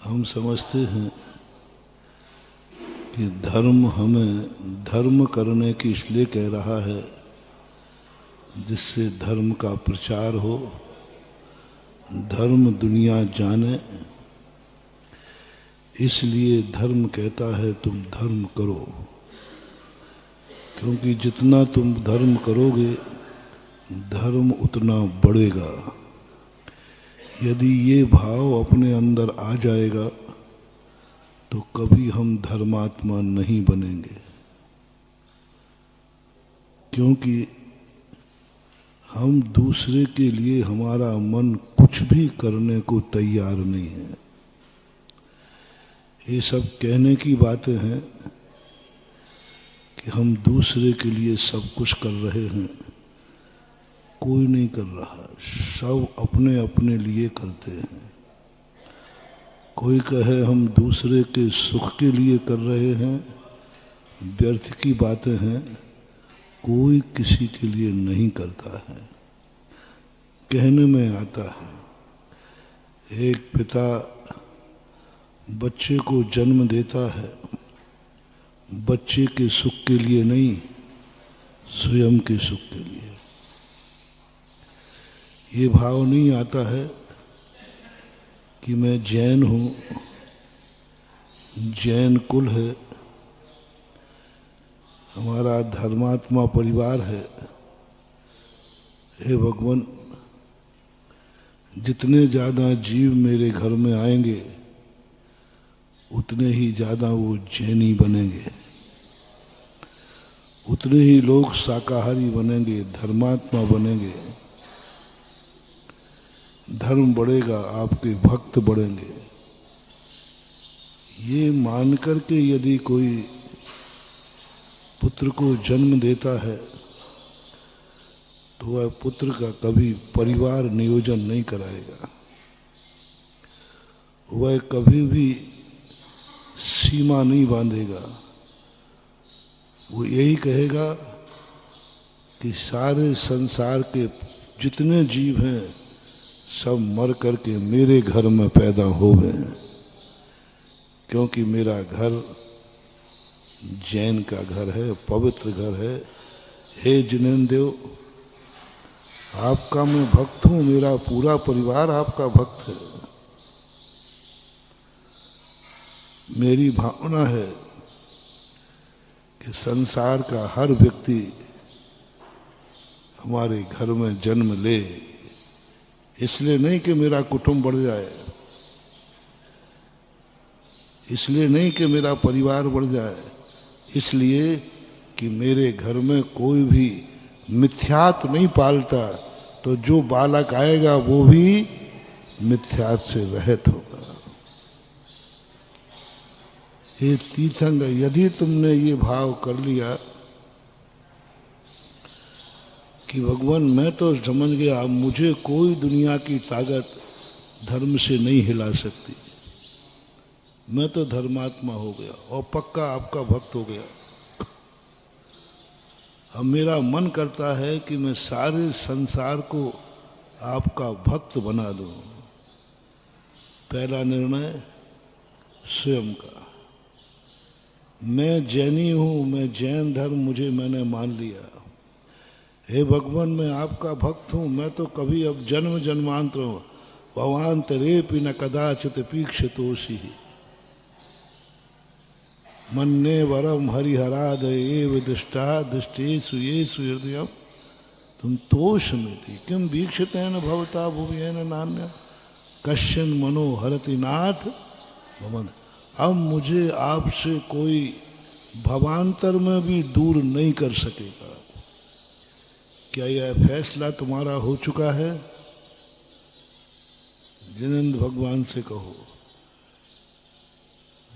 हम समझते हैं कि धर्म हमें धर्म करने की इसलिए कह रहा है जिससे धर्म का प्रचार हो, धर्म दुनिया जाने। इसलिए धर्म कहता है तुम धर्म करो, क्योंकि जितना तुम धर्म करोगे धर्म उतना बढ़ेगा। यदि ये भाव अपने अंदर आ जाएगा तो कभी हम धर्मात्मा नहीं बनेंगे, क्योंकि हम दूसरे के लिए हमारा मन कुछ भी करने को तैयार नहीं है। ये सब कहने की बातें हैं कि हम दूसरे के लिए सब कुछ कर रहे हैं, कोई नहीं कर रहा, सब अपने अपने लिए करते हैं। कोई कहे हम दूसरे के सुख के लिए कर रहे हैं, व्यर्थ की बातें हैं, कोई किसी के लिए नहीं करता है। कहने में आता है एक पिता बच्चे को जन्म देता है, बच्चे के सुख के लिए नहीं, स्वयं के सुख के लिए। ये भाव नहीं आता है कि मैं जैन हूँ, जैन कुल है, हमारा धर्मात्मा परिवार है। हे भगवान, जितने ज़्यादा जीव मेरे घर में आएंगे उतने ही ज़्यादा वो जैनी बनेंगे, उतने ही लोग शाकाहारी बनेंगे, धर्मात्मा बनेंगे। धर्म बढ़ेगा, आपके भक्त बढ़ेंगे। ये मान करके यदि कोई पुत्र को जन्म देता है तो वह पुत्र का कभी परिवार नियोजन नहीं कराएगा, वह कभी भी सीमा नहीं बांधेगा। वो यही कहेगा कि सारे संसार के जितने जीव हैं सब मर करके मेरे घर में पैदा हो गए हैं, क्योंकि मेरा घर जैन का घर है, पवित्र घर है। हे जिनेन्द्र देव, आपका मैं भक्त हूं, मेरा पूरा परिवार आपका भक्त है। मेरी भावना है कि संसार का हर व्यक्ति हमारे घर में जन्म ले, इसलिए नहीं कि मेरा कुटुंब बढ़ जाए, इसलिए नहीं कि मेरा परिवार बढ़ जाए, इसलिए कि मेरे घर में कोई भी मिथ्यात्व नहीं पालता, तो जो बालक आएगा वो भी मिथ्यात्व से रहित होगा। ये तीर्थंग, यदि तुमने ये भाव कर लिया कि भगवान मैं तो समझ गया, मुझे कोई दुनिया की ताकत धर्म से नहीं हिला सकती, मैं तो धर्मात्मा हो गया और पक्का आपका भक्त हो गया। अब मेरा मन करता है कि मैं सारे संसार को आपका भक्त बना दूं। पहला निर्णय स्वयं का। मैं जैनी हूं, मैं जैन धर्म मैंने मान लिया। हे भगवान, मैं आपका भक्त हूं, मैं तो कभी अब जन्म जन्मांतर भवांतरेपि न कदाचित पीक्षितोषि मन्ने वरम हरिहराद एव दृष्टा दृष्टेषु येषु हृदयम् तुम तोषमिति किम वीक्षितेन भवता भुवयेन नान्य कश्चन मनो हरति नाथ भवन। अब मुझे आपसे कोई भवांतर में भी दूर नहीं कर सकेगा। क्या यह फैसला तुम्हारा हो चुका है? जिनेन्द्र भगवान से कहो,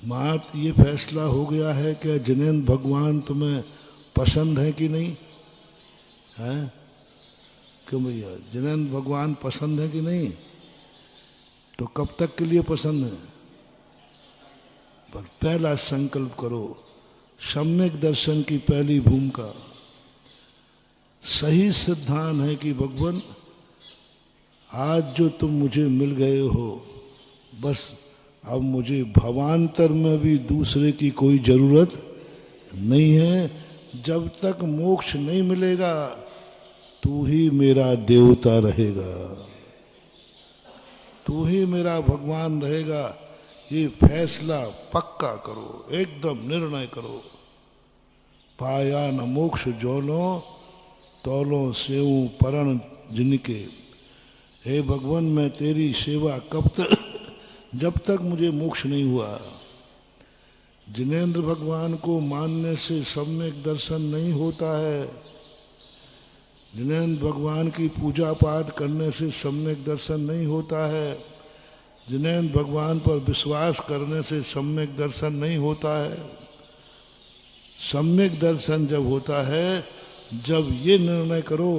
मात ये फैसला हो गया है कि जिनेन्द्र भगवान तुम्हें पसंद है कि नहीं है? क्यों भैया, जिनेन्द्र भगवान पसंद है कि नहीं? तो कब तक के लिए पसंद है? पर पहला संकल्प करो, सम्यक दर्शन की पहली भूमिका, सही सिद्धांत है कि भगवान आज जो तुम मुझे मिल गए हो, बस अब मुझे भवांतर में भी दूसरे की कोई जरूरत नहीं है। जब तक मोक्ष नहीं मिलेगा तू ही मेरा देवता रहेगा, तू ही मेरा भगवान रहेगा। ये फैसला पक्का करो, एकदम निर्णय करो। पाया न मोक्ष जोलो तौलो सेऊ परण जिनके। हे भगवान, मैं तेरी सेवा कब तक, जब तक मुझे मोक्ष नहीं हुआ। जिनेंद्र भगवान को मानने से सम्यक दर्शन नहीं होता है। जिनेंद्र भगवान की पूजा पाठ करने से सम्यक दर्शन नहीं होता है। जिनेंद्र भगवान पर विश्वास करने से सम्यक दर्शन नहीं होता है। सम्यक दर्शन जब होता है जब ये निर्णय करो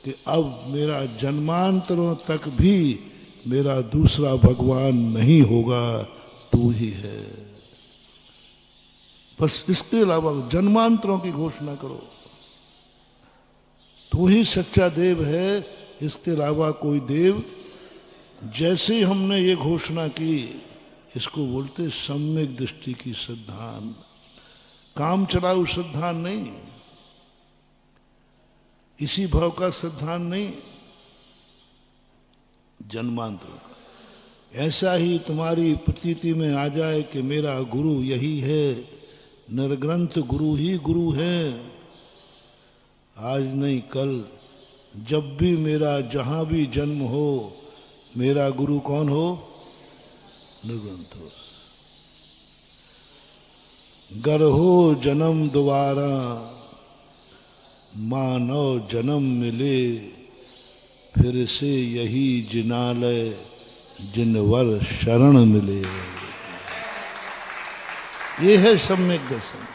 कि अब मेरा जन्मांतरों तक भी मेरा दूसरा भगवान नहीं होगा, तू ही है। बस इसके अलावा जन्मांतरों की घोषणा करो, तू ही सच्चा देव है, इसके अलावा कोई देव। जैसे ही हमने ये घोषणा की, इसको बोलते सम्यक दृष्टि की श्रद्धान, काम चलाऊ श्रद्धान नहीं, इसी भाव का श्रद्धान नहीं, जन्मांतर का। ऐसा ही तुम्हारी प्रतीति में आ जाए कि मेरा गुरु यही है, निर्ग्रंथ गुरु ही गुरु है। आज नहीं कल, जब भी मेरा जहां भी जन्म हो, मेरा गुरु कौन हो? निर्ग्रंथ हो। गर हो जन्म दोबारा, मानव जन्म मिले, फिर से यही जिनालय जिनवर शरण मिले। ये है सम्यक दर्शन,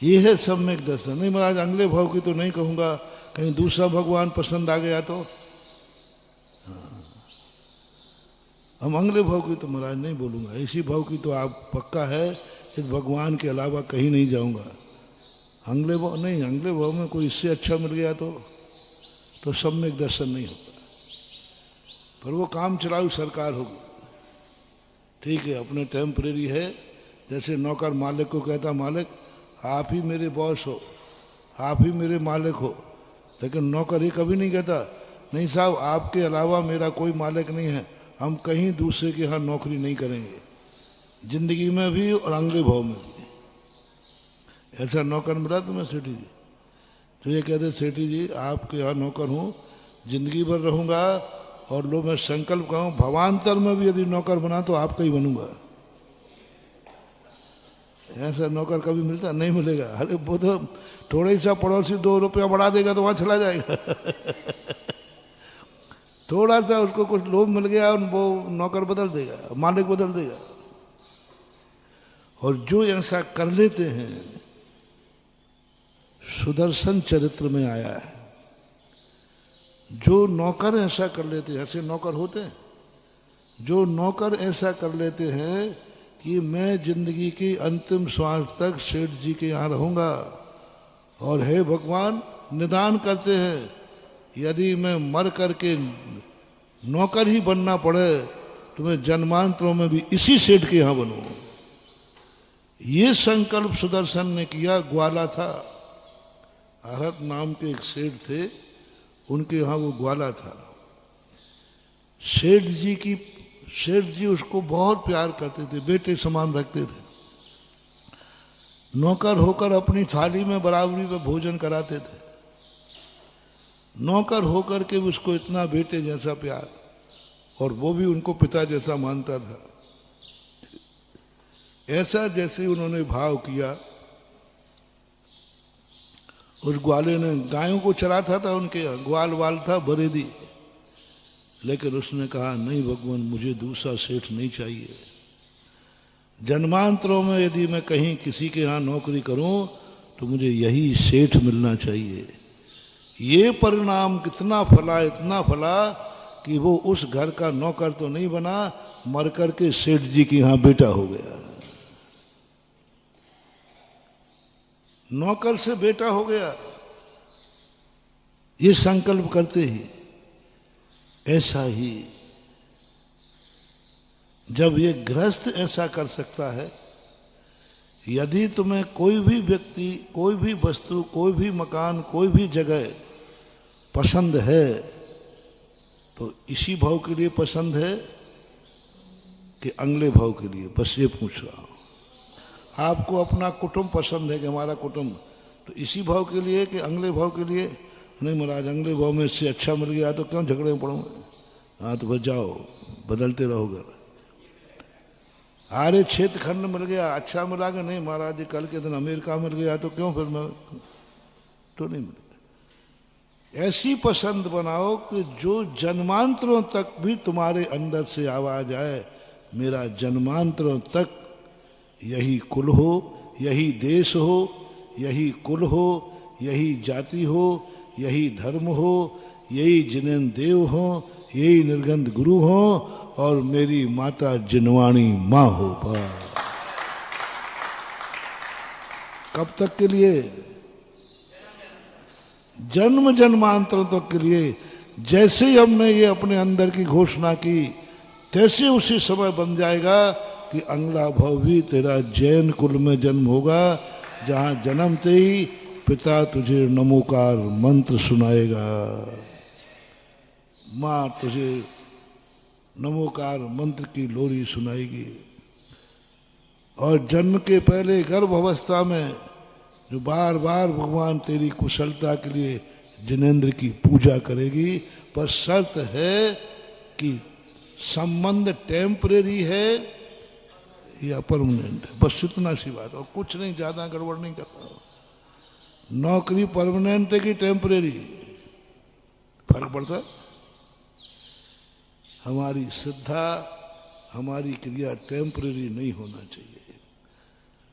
ये है सम्यक दर्शन। नहीं महाराज, अगले भाव की तो नहीं कहूंगा, कहीं दूसरा भगवान पसंद आ गया तो। हम अगले भाव की तो महाराज नहीं बोलूंगा, इसी भाव की तो आप पक्का है, इस भगवान के अलावा कहीं नहीं जाऊंगा। अगले भाव नहीं, अगले भाव में कोई इससे अच्छा मिल गया तो सम्यक दर्शन नहीं होता। पर वो काम चलाऊ सरकार होगी, ठीक है, अपने टेम्परेरी है। जैसे नौकर मालिक को कहता, मालिक आप ही मेरे बॉस हो, आप ही मेरे मालिक हो। लेकिन नौकर ये कभी नहीं कहता, नहीं साहब आपके अलावा मेरा कोई मालिक नहीं है, हम कहीं दूसरे के यहाँ नौकरी नहीं करेंगे, जिंदगी में भी और अगले भाव में भी। ऐसा नौकर मिला तुम्हें सेठी जी, तो ये कहते सेठी जी आपके यहाँ नौकर हूँ, जिंदगी भर रहूंगा, और लो मैं संकल्प कहूँ भवांतर में भी यदि नौकर बना तो आपका ही बनूंगा। ऐसा नौकर कभी मिलता? नहीं मिलेगा। अरे वो तो थोड़ा ही सा पड़ोसी 2 रुपया बढ़ा देगा तो वहां चला जाएगा। थोड़ा सा उसको कुछ लोभ मिल गया और वो नौकर बदल देगा, मालिक बदल देगा। और जो ऐसा कर लेते हैं, सुदर्शन चरित्र में आया है, जो नौकर ऐसा कर लेते हैं, ऐसे नौकर होते हैं, जो नौकर ऐसा कर लेते हैं कि मैं जिंदगी की अंतिम श्वास तक सेठ जी के यहाँ रहूंगा, और हे भगवान निदान करते हैं यदि मैं मर करके नौकर ही बनना पड़े तो मैं जन्मांतरों में भी इसी सेठ के यहाँ बनूं। ये संकल्प सुदर्शन ने किया। ग्वाला था, अरहत नाम के एक सेठ थे, उनके यहाँ वो ग्वाला था। सेठ जी उसको बहुत प्यार करते थे, बेटे समान रखते थे। नौकर होकर अपनी थाली में बराबरी में भोजन कराते थे। नौकर होकर के उसको इतना बेटे जैसा प्यार, और वो भी उनको पिता जैसा मानता था। ऐसा जैसे उन्होंने भाव किया, उस ग्वाले ने गायों को चराता था, उनके ग्वाल वाल था बरेदी, लेकिन उसने कहा नहीं भगवान मुझे दूसरा सेठ नहीं चाहिए। जन्मांतरों में यदि मैं कहीं किसी के यहाँ नौकरी करूं तो मुझे यही सेठ मिलना चाहिए। ये परिणाम कितना फला, इतना फला कि वो उस घर का नौकर तो नहीं बना, मर करके सेठ जी के यहाँ बेटा हो गया। नौकर से बेटा हो गया, ये संकल्प करते ही। ऐसा ही जब ये गृहस्थ ऐसा कर सकता है, यदि तुम्हें कोई भी व्यक्ति, कोई भी वस्तु, कोई भी मकान, कोई भी जगह पसंद है, तो इसी भाव के लिए पसंद है कि अगले भाव के लिए? बस ये पूछ रहा हूं। आपको अपना कुटुंब पसंद है कि हमारा कुटुंब, तो इसी भाव के लिए कि अगले भाव के लिए? नहीं महाराज, अगले भाव में इससे अच्छा मिल गया तो क्यों झगड़े में पड़ोगे? हाँ तो बस जाओ, बदलते रहोगे। अरे क्षेत्र खंड मिल गया, अच्छा मिला कि नहीं महाराज जी, कल के दिन अमेरिका मिल गया तो क्यों फिर मैं तो नहीं मिलेगा। ऐसी पसंद बनाओ कि जो जन्मांतरों तक भी तुम्हारे अंदर से आवाज आए, मेरा जन्मांतरों तक यही कुल हो, यही देश हो, यही कुल हो, यही जाति हो, यही धर्म हो, यही जिनेन्द्र देव हो, यही निर्गंध गुरु हो, और मेरी माता जिनवाणी मां हो। कब तक के लिए? जन्म जन्मांतरों तक के लिए। जैसे ही हमने ये अपने अंदर की घोषणा की, तैसे उसी समय बन जाएगा कि अगला भाव भी तेरा जैन कुल में जन्म होगा, जहां जन्मते ही पिता तुझे नमोकार मंत्र सुनाएगा, मां तुझे नमोकार मंत्र की लोरी सुनाएगी। और जन्म के पहले गर्भ अवस्था में जो बार बार भगवान तेरी कुशलता के लिए जिनेन्द्र की पूजा करेगी, पर शर्त है कि संबंध टेम्परेरी है या परमानेंट है। बस इतना सी बात, और कुछ नहीं, ज्यादा गड़बड़ नहीं कर रहा। नौकरी परमानेंट है कि टेम्परेरी, फर्क पड़ता है। हमारी श्रद्धा, हमारी क्रिया टेम्परेरी नहीं होना चाहिए,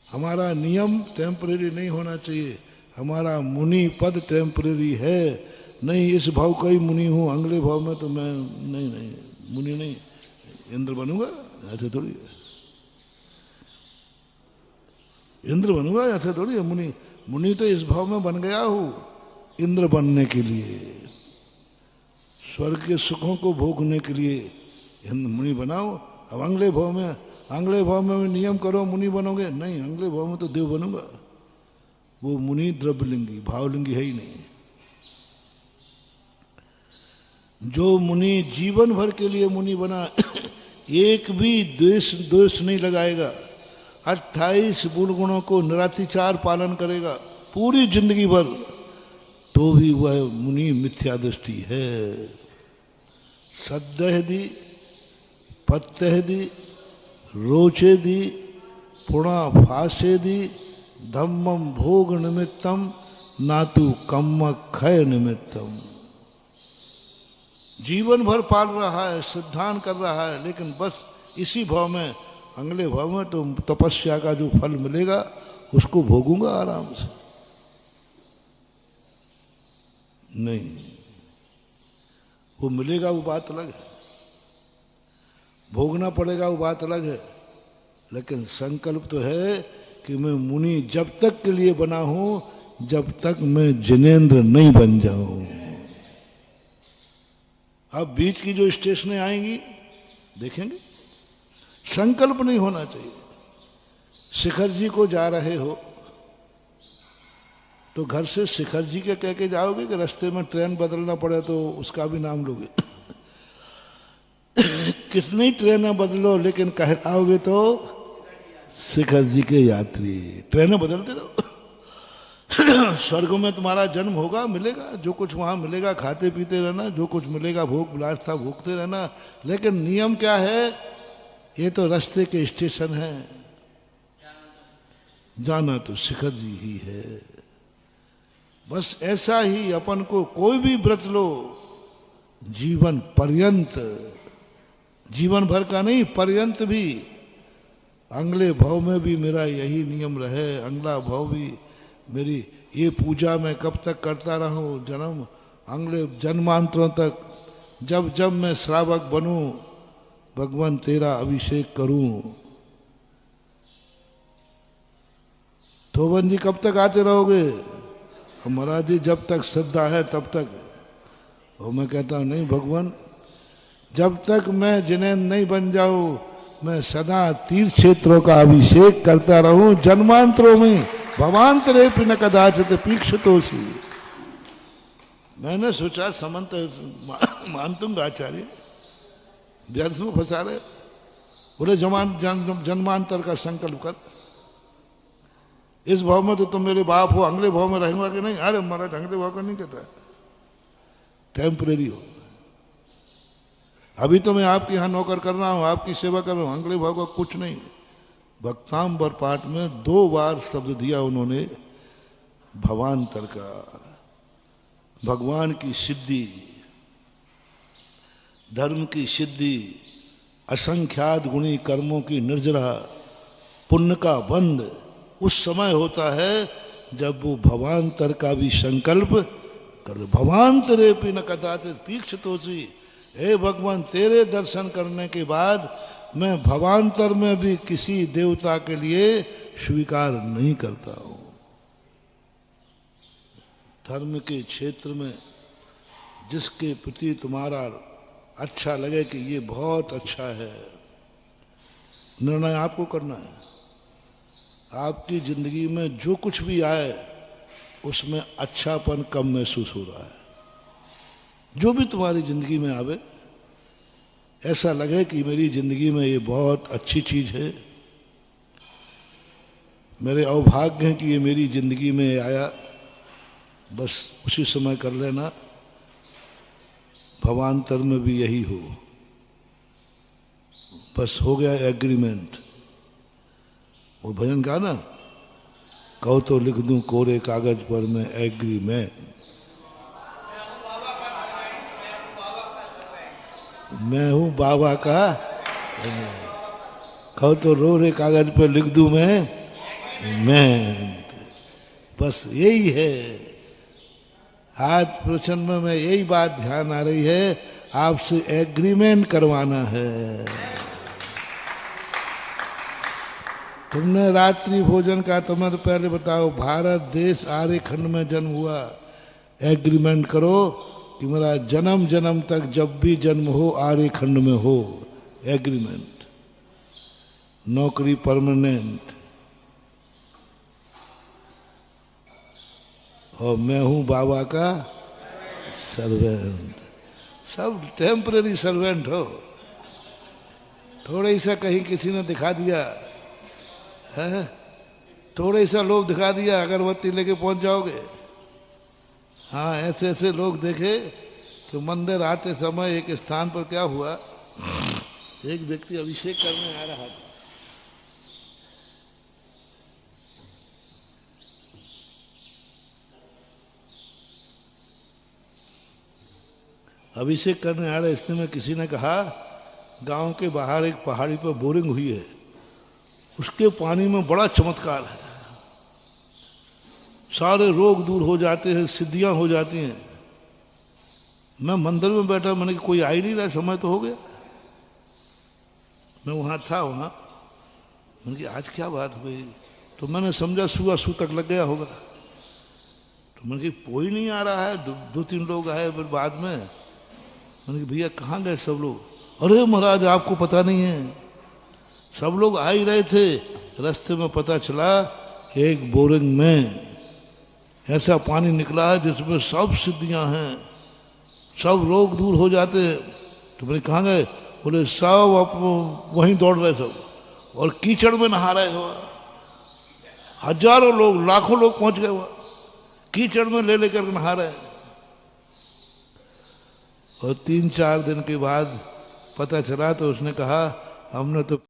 हमारा नियम टेम्परेरी नहीं होना चाहिए, हमारा मुनि पद टेम्परेरी है। नहीं इस भाव का ही मुनि हूं, अगले भाव में तो मैं नहीं मुनि नहीं, इंद्र बनूंगा, ऐसे थोड़ी है। इंद्र बनूंगा ऐसे थोड़ी है। मुनि मुनि तो इस भाव में बन गया हूं इंद्र बनने के लिए, स्वर्ग के सुखों को भोगने के लिए मुनि बनाओ। अब अगले भाव में नियम करो मुनि बनोगे, नहीं अगले भाव में तो देव बनूंगा। वो मुनि द्रव्यलिंगी, भावलिंगी है ही नहीं। जो मुनि जीवन भर के लिए मुनि बना, एक भी दोष नहीं लगाएगा, 28 गुण गुणों को निरातिचार पालन करेगा पूरी जिंदगी भर, तो भी वह मुनि मिथ्या दृष्टि है। सद्दहदी पत्तहदी रोचेदी पुणा फासेदी धम्मम भोग निमित्तम नातु कम्म क्षय निमित्तम। जीवन भर पाल रहा है, सिद्धांत कर रहा है, लेकिन बस इसी भाव में, अगले भाव में तो तपस्या का जो फल मिलेगा उसको भोगूंगा आराम से। नहीं, वो मिलेगा वो बात अलग है, भोगना पड़ेगा वो बात अलग है, लेकिन संकल्प तो है कि मैं मुनि जब तक के लिए बना हूं, जब तक मैं जिनेन्द्र नहीं बन जाऊं। अब बीच की जो स्टेशनें आएंगी देखेंगे, संकल्प नहीं होना चाहिए। शिखर जी को जा रहे हो तो घर से शिखर जी के कह के जाओगे कि रास्ते में ट्रेन बदलना पड़े तो उसका भी नाम लोगे? कितनी ट्रेनें बदलो, लेकिन कह आओगे तो शिखर जी के यात्री। ट्रेनें बदलते रहो। स्वर्ग में तुम्हारा जन्म होगा, मिलेगा जो कुछ वहां मिलेगा, खाते पीते रहना, जो कुछ मिलेगा भोग विलास था भोगते रहना। लेकिन नियम क्या है? ये तो रास्ते के स्टेशन है, जाना तो शिखर जी ही है। बस ऐसा ही अपन को कोई भी व्रत लो, जीवन पर्यंत, जीवन भर का नहीं, पर्यंत भी, अगले भाव में भी मेरा यही नियम रहे, अगला भाव भी मेरी ये पूजा मैं कब तक करता रहूं, जन्म अगले जन्मांतरों तक, जब जब मैं श्रावक बनूं, भगवान तेरा अभिषेक करूं। थोबन जी कब तक आते रहोगे? महाराज जी जब तक श्रद्धा है तब तक। और मैं कहता हूं नहीं भगवान, जब तक मैं जिनेन्द्र नहीं बन जाऊं, मैं सदा तीर्थ क्षेत्रों का अभिषेक करता रहूं, जन्मांतरों में भवांतरे न कदाचित पीक्षितोषि। मैंने सोचा समंत मानतुंग आचार्य व्यर्थ में फंसा रहे, बोले जन्मांतर का संकल्प कर, इस भाव में तो तुम मेरे बाप हो, अगले भाव में रहेंगे कि नहीं? अरे महाराज अगले भाव का नहीं कहता है, टेम्परेरी हो। अभी तो मैं आपके यहां नौकर कर रहा हूं, आपकी सेवा कर रहा हूं, अगले भाव का कुछ नहीं। भक्तांबर पाठ में 2 बार शब्द दिया उन्होंने भवांतर का, भगवान की सिद्धि, धर्म की सिद्धि, असंख्यात गुणी कर्मों की निर्जरा, पुण्य का बंध उस समय होता है जब वो भवांतर का भी संकल्प कर। भवांतरे भी न कदाचित पीक्षितोषि, हे भगवान तेरे दर्शन करने के बाद मैं भवांतर में भी किसी देवता के लिए स्वीकार नहीं करता हूं। धर्म के क्षेत्र में जिसके प्रति तुम्हारा अच्छा लगे कि ये बहुत अच्छा है, निर्णय आपको करना है। आपकी जिंदगी में जो कुछ भी आए उसमें अच्छापन कम महसूस हो रहा है। जो भी तुम्हारी जिंदगी में आवे ऐसा लगे कि मेरी जिंदगी में ये बहुत अच्छी चीज है, मेरे अवभाग्य है कि ये मेरी जिंदगी में आया, बस उसी समय कर लेना। भवांतर में भी यही हो, बस हो गया एग्रीमेंट। वो भजन का ना, कहो तो लिख दूं कोरे कागज पर मैं एग्रीमेंट, मैं हूं बाबा का, कहो तो रोरे कागज पर लिख दूं मैं, बस यही है। आज प्रवचन में मैं यही बात ध्यान आ रही है, आपसे एग्रीमेंट करवाना है। तुमने रात्रि भोजन का, तुम्हें तो पहले बताओ, भारत देश आर्य खंड में जन्म हुआ, एग्रीमेंट करो कि मेरा जन्म जन्म तक जब भी जन्म हो आर्य खंड में हो, एग्रीमेंट, नौकरी परमानेंट। और मैं हूं बाबा का सर्वेंट, सब टेम्पररी सर्वेंट हो। थोड़े सा कहीं किसी ने दिखा दिया है, थोड़े सा लोग दिखा दिया, अगरबत्ती लेके पहुंच जाओगे। हाँ, ऐसे ऐसे लोग देखे कि मंदिर आते समय एक स्थान पर क्या हुआ, एक व्यक्ति अभिषेक करने आ रहा था, अभिषेक करने आ रहे, इसने में किसी ने कहा गांव के बाहर एक पहाड़ी पर बोरिंग हुई है, उसके पानी में बड़ा चमत्कार है, सारे रोग दूर हो जाते हैं, सिद्धियां हो जाती हैं। मैं मंदिर में बैठा, मैंने कि कोई आ ही नहीं रहा, समय तो हो गया। मैं वहां था, वहां मैंने कि आज क्या बात हुई, तो मैंने समझा सुबह तक लग गया होगा। तो मैंने कि कोई नहीं आ रहा है, 2-3 लोग आए, फिर बाद में मैंने कि भैया कहाँ गए सब लोग? अरे महाराज आपको पता नहीं है, सब लोग आ ही रहे थे, रास्ते में पता चला एक बोरिंग में ऐसा पानी निकला है जिसमें सब सिद्धियां हैं, सब रोग दूर हो जाते हैं। तो मैंने कहाँ गए? बोले सब आप वहीं दौड़ रहे सब, और कीचड़ में नहा रहे हो, हजारों लोग, लाखों लोग पहुंच गए, हुआ कीचड़ में ले लेकर नहा रहे हैं। और 3-4 दिन के बाद पता चला तो उसने कहा हमने तो